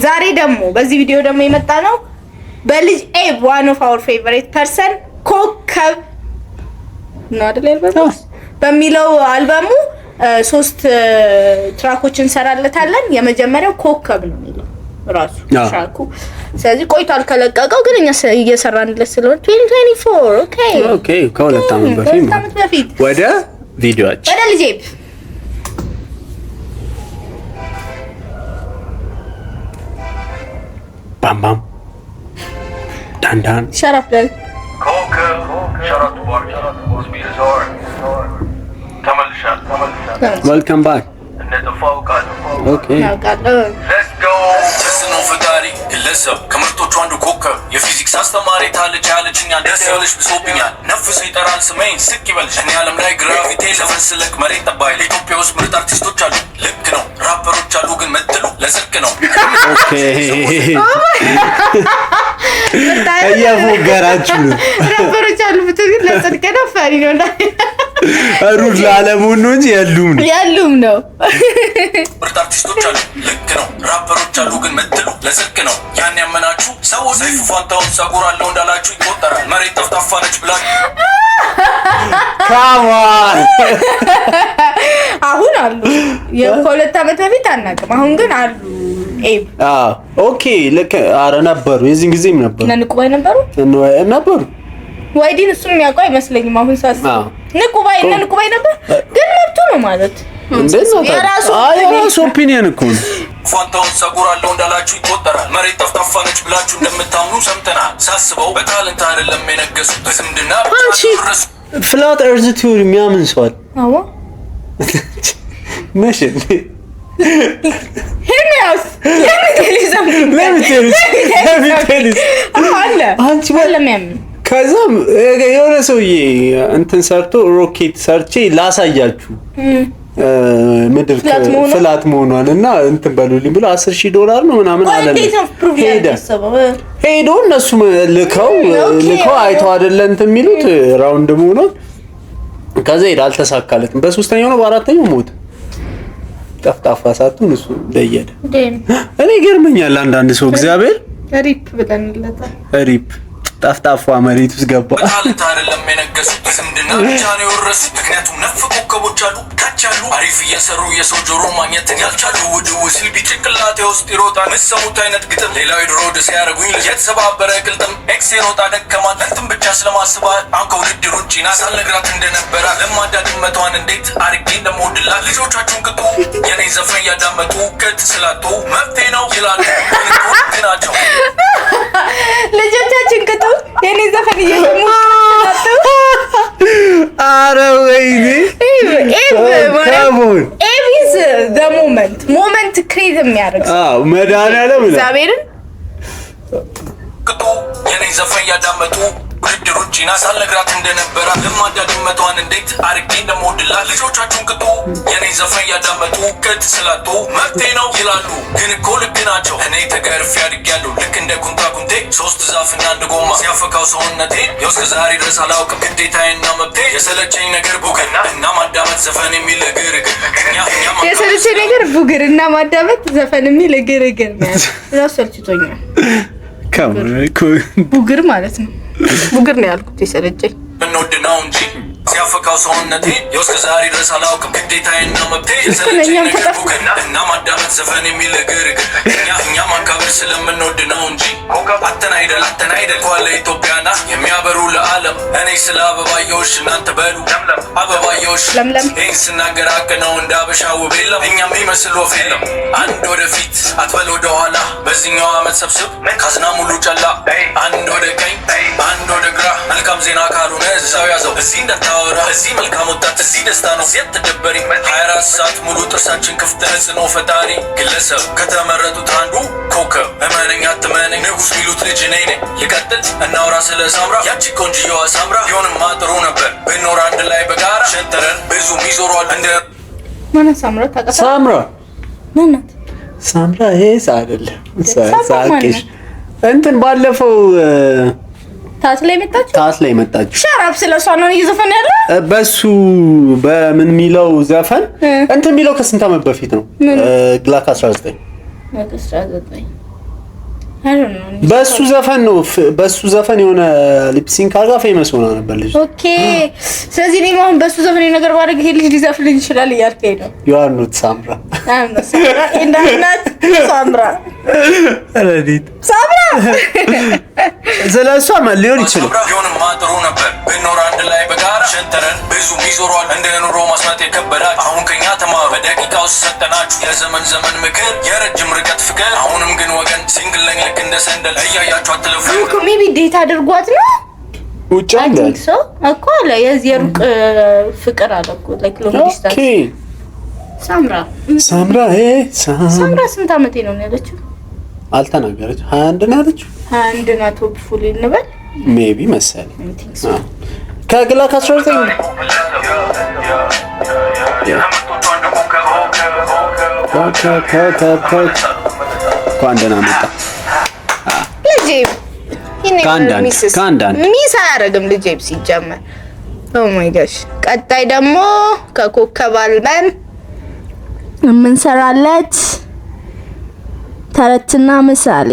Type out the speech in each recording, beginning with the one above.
ዛሬ ደግሞ በዚህ ቪዲዮ ደግሞ የመጣ ነው በልጅ ኤብ one of our favorite person ኮከብ ነው አይደል ያልበው በሚለው አልበሙ 3 ትራኮችን ሰራለታለን የመጀመሪያው ኮከብ ነው የሚለው ራሱ ትራኩ ስለዚህ ቆይቷል ከለቀቀው ግን እኛ እየሰራንለት ስለሆነ 2024 ኦኬ ከሁለት ዓመት በፊት ወደ ቪዲዮአችን ወደ ልጅ ኤብ Bam bam. Dan dan. Shut up, Lil. Coca. Shut up, the speed is hard. Come on, shut. Welcome back. And then the focus. Okay. Now got Let's go. Listen on Fedari. Listen. ከመርጦቹ አንዱ ኮከብ የፊዚክስ አስተማሪ ታለች ያለችኛ ደስ ያለሽ ብሶብኛል ነፍስ ይጠራል ስሜን ስቅ ይበልሽ እኔ ዓለም ላይ ግራቪቴ ለፈስለክ መሬት ጠባይ ኢትዮጵያ ውስጥ ምርጥ አርቲስቶች አሉ ልክ ነው ራፐሮች አሉ ግን መጥሉ ለስልክ ነው ኦኬ እየፎገራችሁ ነው ራፐሮች አሉ ግን ለስልክ ነው ፈሪ ነው ሩዝ ለዓለሙን ነው እንጂ ያሉም ነው ምርጥ አርቲስቶች አሉ ልክ ነው ራፐሮች አሉ ግን መጥሉ ለስልክ ነው ያን ያመናችሁ ሰው ሰይፉ ፋንታውን ሳጉራለው እንዳላችሁ ይቆጠራል መሬት ጠፍጣፋ ነች ብላችሁ ካማን አሁን አሉ የሁለት ዓመት በፊት አናውቅም አሁን ግን አሉ ኤብ ኦኬ ለከ አረ ነበሩ የዚህን ጊዜም ነበሩ ነንቁባይ ነበሩ ወይዲን እሱም የሚያውቀው አይመስለኝም አሁን ሳስ ነንቁባይ ነበር ግን መብቱ ነው ማለት እንደዚህ የራሱ ኦፒኒየን እኮ ነው ፋንታውን ሳጉራለው እንዳላችሁ ይቆጠራል መሬት ጠፍጣፋ ነች ብላችሁ እንደምታምኑ ሰምተናል ሳስበው በታለንት አይደለም የነገሱ በስምድና ብቻ ፍላት ኤርዝ ቲዮሪ የሚያምን ሰው አዎ ነሽ ሄሚያስ ለምትልስ አለ አንቺ ባለምን ከዛም የሆነ ሰውዬ እንትን ሰርቶ ሮኬት ሰርቼ ላሳያችሁ ምድር ፍላት መሆኗን እና እንትን በሉልኝ ብሎ $10,000 ነው ምናምን አለ ሄዶ እነሱ ልከው አይተው አይደለ እንትን የሚሉት ራውንድ መሆኗ ከዛ ሄዳ አልተሳካለትም በሶስተኛው ነው በአራተኛው ሞት ጠፍጣፋ ሳቱን እሱ ደየደ እኔ ገርመኛል አንዳንድ ሰው እግዚአብሔር ሪፕ ብለንለታል ሪፕ ጠፍጣፋ መሬት ውስጥ ገባ በታለንት አይደለም የነገሱ በስምድና ብቻ ነው የወረሱ ምክንያቱም ነፍ ኮከቦች አሉ ካቻሉ አሪፍ እየሰሩ የሰው ጆሮ ማግኘት ያልቻሉ ውድው ሲል ቢጭቅላቴ ውስጥ ይሮጣል መሰሙት አይነት ግጥም ሌላው ድሮ ደስ ያደረጉኝ የተሰባበረ ቅልጥም ኤክስ ይሮጣ ደከማት እንትን ብቻ ስለማስባት አንከ ውድድር ውጪ ናሳል ነግራት እንደነበረ ለማዳ ድመቷን እንዴት አርጌ እንደምወድላት ልጆቻችሁን ቅጡ የኔ ዘፈን ያዳመጡ ከት ስላጡ መብቴ ነው ይላሉ ናቸው ልጆቻችን ቅጡ የኔ ዘፈን እየሰሙ አረ ወይኔ ኤብ is the moment ክሬት የሚያደርግ መድኃኒዓለም ነው እግዚአብሔርን ቅጡ የኔ ዘፈን ያዳመጡ ውድድሮች ናሳል ነግራት እንደነበረ ለማዳ ድመቷን እንዴት አርጌ እንደምወድላት ልጆቻችሁን ቅጡ የኔ ዘፈን ያዳመጡ ከት ስላጡ መብቴ ነው ይላሉ ግን እኮ ልክ ናቸው እኔ ተገርፌ አድጌያለሁ ልክ እንደ ኩንቴ 3 ዛፍና 1 ጎማ ሲያፈካው ሰውነቴ እስከ ዛሬ ድረስ አላውቅም ግዴታዬና መብቴ የሰለቸኝ ነገር ቡግርና እና ማዳመጥ ዘፈን የሚል ግርግር የሰለቸኝ ነገር ቡግርና ማዳመጥ ዘፈን የሚል ግርግር ነው ሰልችቶኛል ቡግር ማለት ነው ቡግር ነው ያልኩት የሰለቸኝ እንወድናው እንጂ ሲያፈካው ሰውነቴ እስከ ዛሬ ድረስ አላውቅም ግዴታዬና መብቴ የሰለቸኝ ነገር ቡግርና እና ማዳመጥ ዘፈን የሚል ግርግር እኛ ማካበር ስለምንወድ ነው እንጂ አተን አይደል ኳለ ኢትዮጵያና የሚያበሩ ለዓለም እኔ ስለ አበባዮሽ እናንተ በሉ አበባዮሽ ይህን ስናገር ሀቅ ነው እንደ አበሻ ውብ የለም እኛም ይመስል ወፍ የለም አንድ ወደፊት አትበል ወደኋላ በዚህኛው ዓመት ሰብስብ ካዝና ሙሉ ጨላ አንድ ወደ ቀኝ አንድ ወደ ግራ መልካም ዜና ካልሆነ እዛው ያዘው እዚህ እንዳታወራ እዚህ መልካም ወጣት እዚህ ደስታ ነው ሲያተደበሪ 24 ሰዓት ሙሉ ጥርሳችን ክፍት ተጽዕኖ ፈጣሪ ግለሰብ ከተመረጡት አንዱ ኮከብ እመነኛ አትመነኝ ንጉስ ሚሉት ልጅ ነኝ ልቀጥል እናውራ ስለ ሳምራ ያቺ ቆንጅየዋ ሳምራ ቢሆንም ማጥሩ ነበር ብኖር አንድ ላይ በጋራ ሸንተረን ብዙ ሚዞሯል እንደ ማን ሳምራ ታውቃለህ ሳምራ ማናት ሳምራ ሄስ አይደለም ሳቂሽ እንትን ባለፈው ታስ ላይ መጣች ሻራፕ ስለሷ ነው እየዘፈነ ያለው በሱ በምን ሚለው ዘፈን እንትን ሚለው ከስንት ዓመት በፊት ነው ግላክ 19 በሱ ዘፈን ነው በሱ ዘፈን የሆነ ሊፕሲንክ አርጋ ፌመስ ሆና ነበር ልጅ። ኦኬ ስለዚህ እኔ አሁን በሱ ዘፈን ነገር ባደረግ ይሄ ልጅ ሊዘፍን ይችላል እያልከኝ ነው? ዮሐንስ ሳምራ እንዳናት ሳምራ ረዲት ሳምራ ስለሷ ሊሆን ይችላል። ቢሆንም ማጥሩ ነበር ብንኖር አንድ ላይ በጋራ ሸንተረን ብዙ ሚዞሯል እንደ ኑሮ ማስመጥ የከበዳች አሁን ከኛ ተማ በደቂቃ ውስጥ ሰጠናችሁ የዘመን ዘመን ምክር የረጅም ርቀት ፍቅር አሁንም ግን ወገን ሲንግል ለኝ ልክ እንደ ሰንደል እያያችሁ አትለፉ። ሜቢ ዴት አድርጓት ነው ውጭ አለ እኮ አለ የዚህ የሩቅ ፍቅር አለ እኮ ላይክ ሎንግ ዲስታንስ። ኦኬ ሳምራ ስንት ዓመቴ ነው ያለችው? አልተናገረች 21 ነው ያለችው። 21 ናት ሆፕፉሊ እንበል ሜቢ መሰለኝ ከግላ 19 ኳንደና መጣ ልጄ ካንዳን ሚስ አያደርግም ልጄ ሲጀመር። ኦ ማይ ጋሽ ቀጣይ ደግሞ ከኮከብ አልበም የምንሰራለት ተረትና ምሳሌ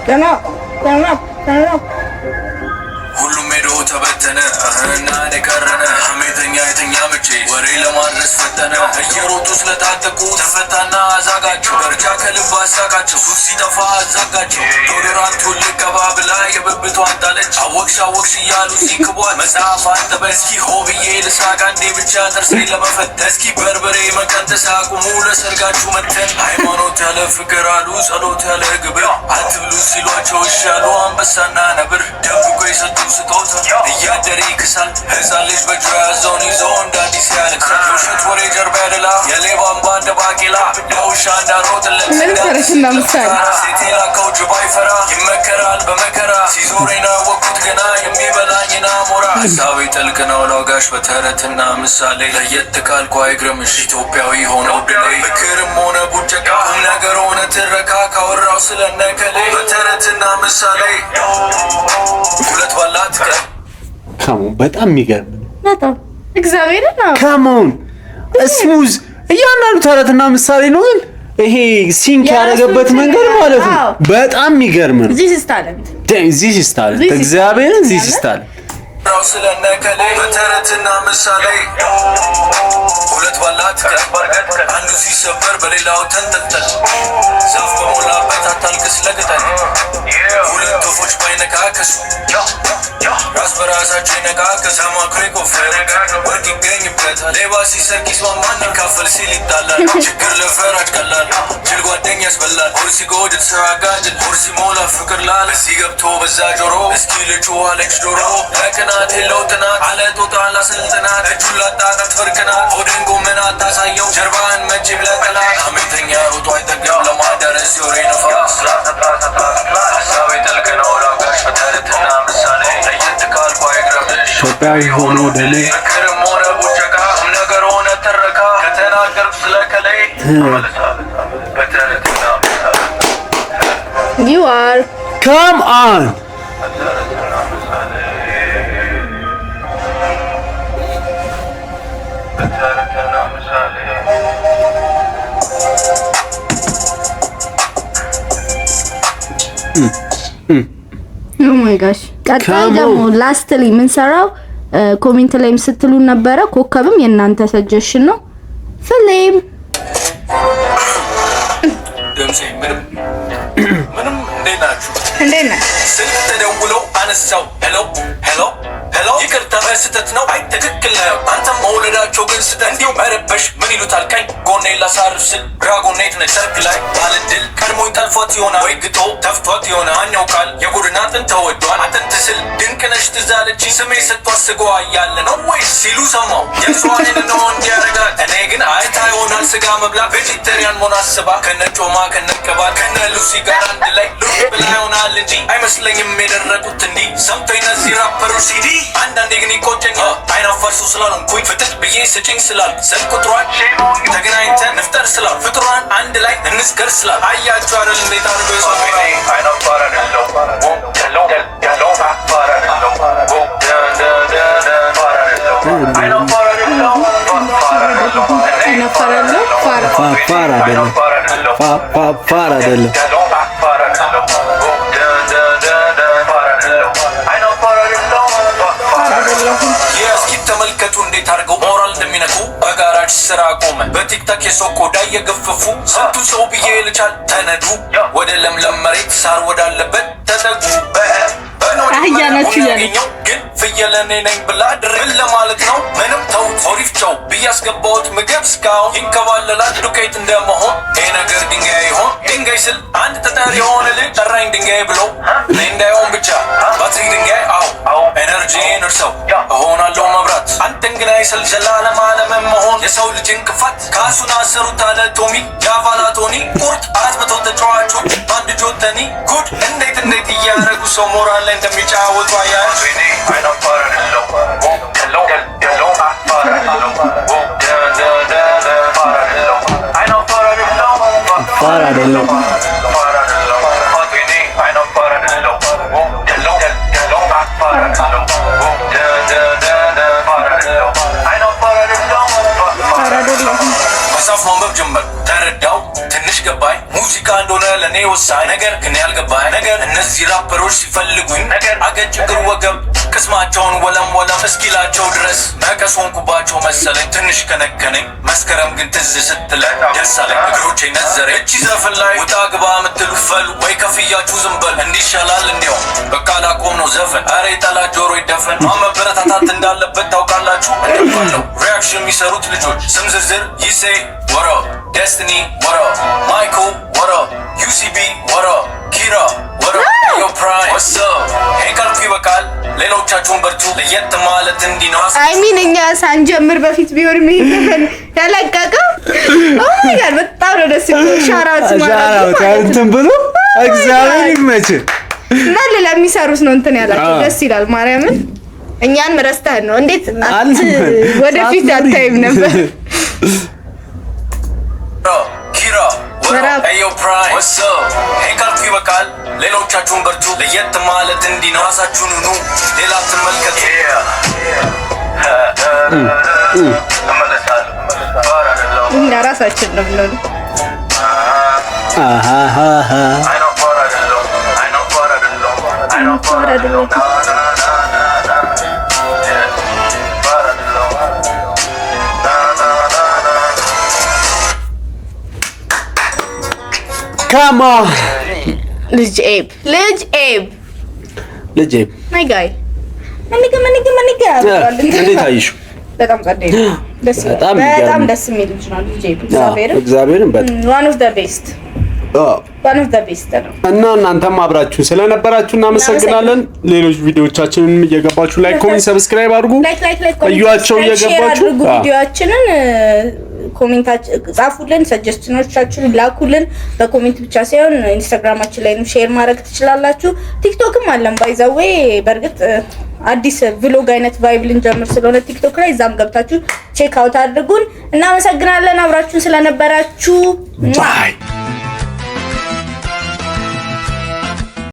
ገና ሁሉም ሄዶ ተበተነ እና ቀረነ ሐሜተኛ የተኛ ምቼ ወሬ ለማድረስ ፈተነ እየሮጡ ስለታጠቁ ተፈታና አዛጋቸው በርጃ ከልብ አሳቃቸው ሱስ ሲጠፋ አዛጋቸው ዶዶራንቱ ልቀባ ብላ የብብቷን ጣለች አወቅሽ እያሉ ሲክቧል መጽሐፍ አንተበ እስኪ ሆብዬ ልሳቅ አንዴ ብቻ ጥርሴን ለመፈተን እስኪ በርበሬ መቀንጠስ አቁሙ ለሰርጋችሁ መተን ሃይማኖት ያለ ፍቅር አሉ ጸሎት ያለ ግብር አትብሉ ሲሏቸው እሻሉ አንበሳና ነብር ደብቆ የሰጡ ስጦታ እያደረ ይክሳል ህፃን ልጅ በእጁ ያዘውን ይዞ እንደ አዲስ ያለቅሳል የውሸት ወሬ ጀርባ ያደላ የሌባ አምባ እንደ ባቄላ ለውሻ እንዳሮጥለት ሴት የላከው ጅብ አይፈራ ይመከራል በመከራ ሲዞሬና ወቁት ገና የሚበላኝና ሞራ ሀሳቤ ጥልቅ ነው ለወጋሽ በተረትና ምሳሌ ለየት ካልኩ አይግረምሽ ኢትዮጵያዊ ሆነው ድሌ ምክርም ሆነ ቡጨቃ ነገር ሆነ ትረካ ካወራው ስለነከሌ በተረትና ምሳሌ ሁለት ባላት ካሞን በጣም የሚገርም በጣም እግዚአብሔር ነው። ካሞን ስሙዝ እያንዳንዱ ተረትና ምሳሌ ነው ግን ይሄ ሲንክ ያደረገበት መንገድ ማለት ነው በጣም የሚገርም ነው። this is talent እግዚአብሔር this is talent ራው ስለነከሌ በተረትና ምሳሌ ሁለት ባላት አንዱ ሲሰበር በሌላው ተንጠልጠል ዛፍ በሞላበት አታልቅስ ለቅጠል ሁለት ወፎች ባይነካከሱ ራስ በራሳቸው ይነካከስ አማክሮ ይቆፍር ወርቅ ይገኝበታል ሌባ ሲሰርቅ ይስማማን ይካፈል ሲል ይጣላል ችግር ለፈራጅ ቀላል ጅል ጓደኛ ያስበላል ሆድ ሲጎድል ስራ ጋድል ሆድ ሲሞላ ፍቅር ላለ ሲገብቶ በዛ ጆሮ እስኪ ልጩ አለች ዶሮ ለቅናት የለው ጥናት አለጦጣ ላስልጥናት እጁን ላጣጣት ፍርቅናት ሆድን ጎምን አታሳየው ጀርባህን መቼ ብለጠላት ሐሜተኛ ሮጦ አይጠገብ ለማዳረስ የወሬ ነፋስ ሀሳቤ ጥልቅ ነው ላጋሽ በተረትና ምሳሌ ለየት ካልኩ አይግረምሽ ኢትዮጵያዊ ሆኖ ደሌ ምክርም ሆነ ቡጨቃ ነገር ሆነ ትረካ ከተናገርኩ ስለከላይ በተረትና ምሳሌ you are come on oh my gosh ቀጣይ ደግሞ ላስትሊ ምን ሰራው ኮሜንት ላይም ስትሉ ነበረ ኮከብም የናንተ ሰጀሽን ነው ፍሌም ደምሴ ምንም እንዴት ነህ ስልክ ተደውሎ አነሳው ሄሎ ይቅርታ በስተት ነው አይ ትክክል ነው አንተም መውለዳቸው ግን ስተት እንዲሁ መረበሽ ምን ይሉታል ቀኝ ጎኔ ላሳርፍ ስል ራጎኔት ነች ሰርክ ላይ ባልድል ቀድሞኝ ጠልፎት ይሆና ወይ ግጦ ተፍቷት ይሆና ማኛው ቃል የጉድና አጥንት ተወዷል አጥንት ስል ድንቅነሽ ትዛለች ስሜ ሰጥቷት ስጓ እያለ ነው ወይ ሲሉ ሰማው የሷኔን ነው እንዲያረጋት እኔ ግን አይታ ይሆናል ስጋ መብላት ቬጂቴሪያን መሆን አስባ ከነጮማ ከነቀባት ከነ ሉሲ ጋር አንድ ላይ ሉክ ብላ ይሆናል እንጂ አይመስለኝም የደረቁት እንዲህ ሰምቶ እነዚህ ራፐሩ ሲዲ አንዳንዴ ግን ይቆጨኛል አይናፋር ሰው ስላልሆንኩኝ ፍትህ ብዬ ስጭኝ ስላል ስልክ ቁጥሯን ተገናኝተን ንፍጠር ስላል ፍጥሯን አንድ ላይ እንስገር ስላል አያችሁ አይደል እንዴት አድርጎ የሷ አይናፋር አይደለው አይናፋር አይደለው አይነፈራለሁ ፋራ አይደለም ፋራ አይደለም ተመልከቱ እንዴት አድርገው ሞራል እንደሚነኩ በጋራጅ ስራ ቆመ በቲክታክ የሶኮ ዳይ የገፈፉ ስንቱ ሰው ብዬ ልቻል ተነዱ ወደ ለምለም መሬት ሳር ወዳለበት ተጠጉ ያገኘው ግን ፍየል እኔ ነኝ ብላ ድርል ለማለት ነው ምንም ተው ኦሪፍ ጨው ብያስገባሁት ምግብ እስካሁን ይንከባለላል ዱቄት እንደመሆን ይህ ነገር ድንጋይ ይሆን ድንጋይ ስል አንድ ተጠሪ የሆነ ልጅ ጠራኝ ድንጋይ ብሎ እኔ እንዳይሆን ብቻ ባትሪ ድንጋይ አው ኤነርጂን እርሰው እሆናለሁ መብራት አንተን ግን አይስል ዘላለም አለምን መሆን የሰው ልጅ እንቅፋት ካሱን አሰሩት አለ ቶሚ የአቫላቶኒ ቁርጥ 400 ተጫዋቾች በአንድ ጆተኒ ጉድ እንዴት እያረጉ ሰው ሞራል ላይ እንደሚጫወቱ አያች ፋራ አይደለም መጽሐፍ ማንበብ ጀመር ተረዳው ትንሽ ገባኝ ሙዚቃ እንደሆነ ለእኔ ወሳኝ ነገር ግን ያልገባኝ ነገር እነዚህ ራፐሮች ሲፈልጉኝ ነገር አገጭ እግር ወገብ ቅስማቸውን ወለም እስኪላቸው ድረስ መቀስ ሆንኩባቸው መሰለኝ ትንሽ ከነከነኝ መስከረም ግን ትዝ ስትለኝ ደስ አለኝ እግሮቼ ነዘረ እቺ ዘፈን ላይ ውጣ ግባ ምትሉ ፈሉ ወይ ከፍያችሁ ዝም በል እንዲሻላል እንዲያውም በቃ ላቆም ነው ዘፈን አሬ ጠላት ጆሮ ይደፈን ማመበረታታት እንዳለበት ታውቃላችሁ እንደባለው ሪያክሽን የሚሰሩት ልጆች ስም ዝርዝር ይሴ ወሮ ደስቲኒ ወሮ ማይኮ ወሮ ዩሲቢ ወሮ ኪራ ወሮ ዮ ፕራይም ወሶ ሄንካልኩ ይበቃል ሌሎቻችሁን በርቱ ለየት ማለት እንዲኖር አይሚን እኛ ሳንጀምር በፊት ቢሆን ይሄን ያለቀቀው ኦማይ ጋድ በጣም ነው ደስ የሚለው ሻራውት ማለት እንትን ብሎ እግዚአብሔር ይመች ማለ ለሚሰሩት ነው እንትን ያላችሁ ደስ ይላል ማርያምን እኛን ረስተን ነው እንዴት ወደፊት አታይም ነበር ኪራ አዮ ፕራይም ወሶ ሄንካልኩ ይበቃል ሌሎቻችሁን በርቱ ለየት ማለት እንዲኖር ራሳችሁን ኑ ሌላ ተመልከቱ እና ራሳችን ነው ብለው Come on. ልጅ ኤብ ማይ ጋይ ማንጋ እንዴት አይሹ በጣም ጸደይ በጣም ደስ የሚል ልጅ ነው ልጅ ኤብ እግዚአብሔርን በጣም one of the best ነው እና እናንተም አብራችሁ ስለነበራችሁ እናመሰግናለን። ሌሎች ቪዲዮዎቻችንን እየገባችሁ ላይክ፣ ኮሜንት፣ ሰብስክራይብ አድርጉ። እዩዋቸው እየገባችሁ ቪዲዮአችንን ኮሜንታችን ጻፉልን፣ ሰጀስሽኖቻችሁን ላኩልን። በኮሜንት ብቻ ሳይሆን ኢንስታግራማችን ላይ ሼር ማድረግ ትችላላችሁ። ቲክቶክም አለን ባይ ዘ ዌይ በርግጥ አዲስ ቭሎግ አይነት ቫይብ ልንጀምር ስለሆነ ቲክቶክ ላይ እዛም ገብታችሁ ቼክ አውት አድርጉን። እናመሰግናለን አብራችሁን ስለነበራችሁ። ባይ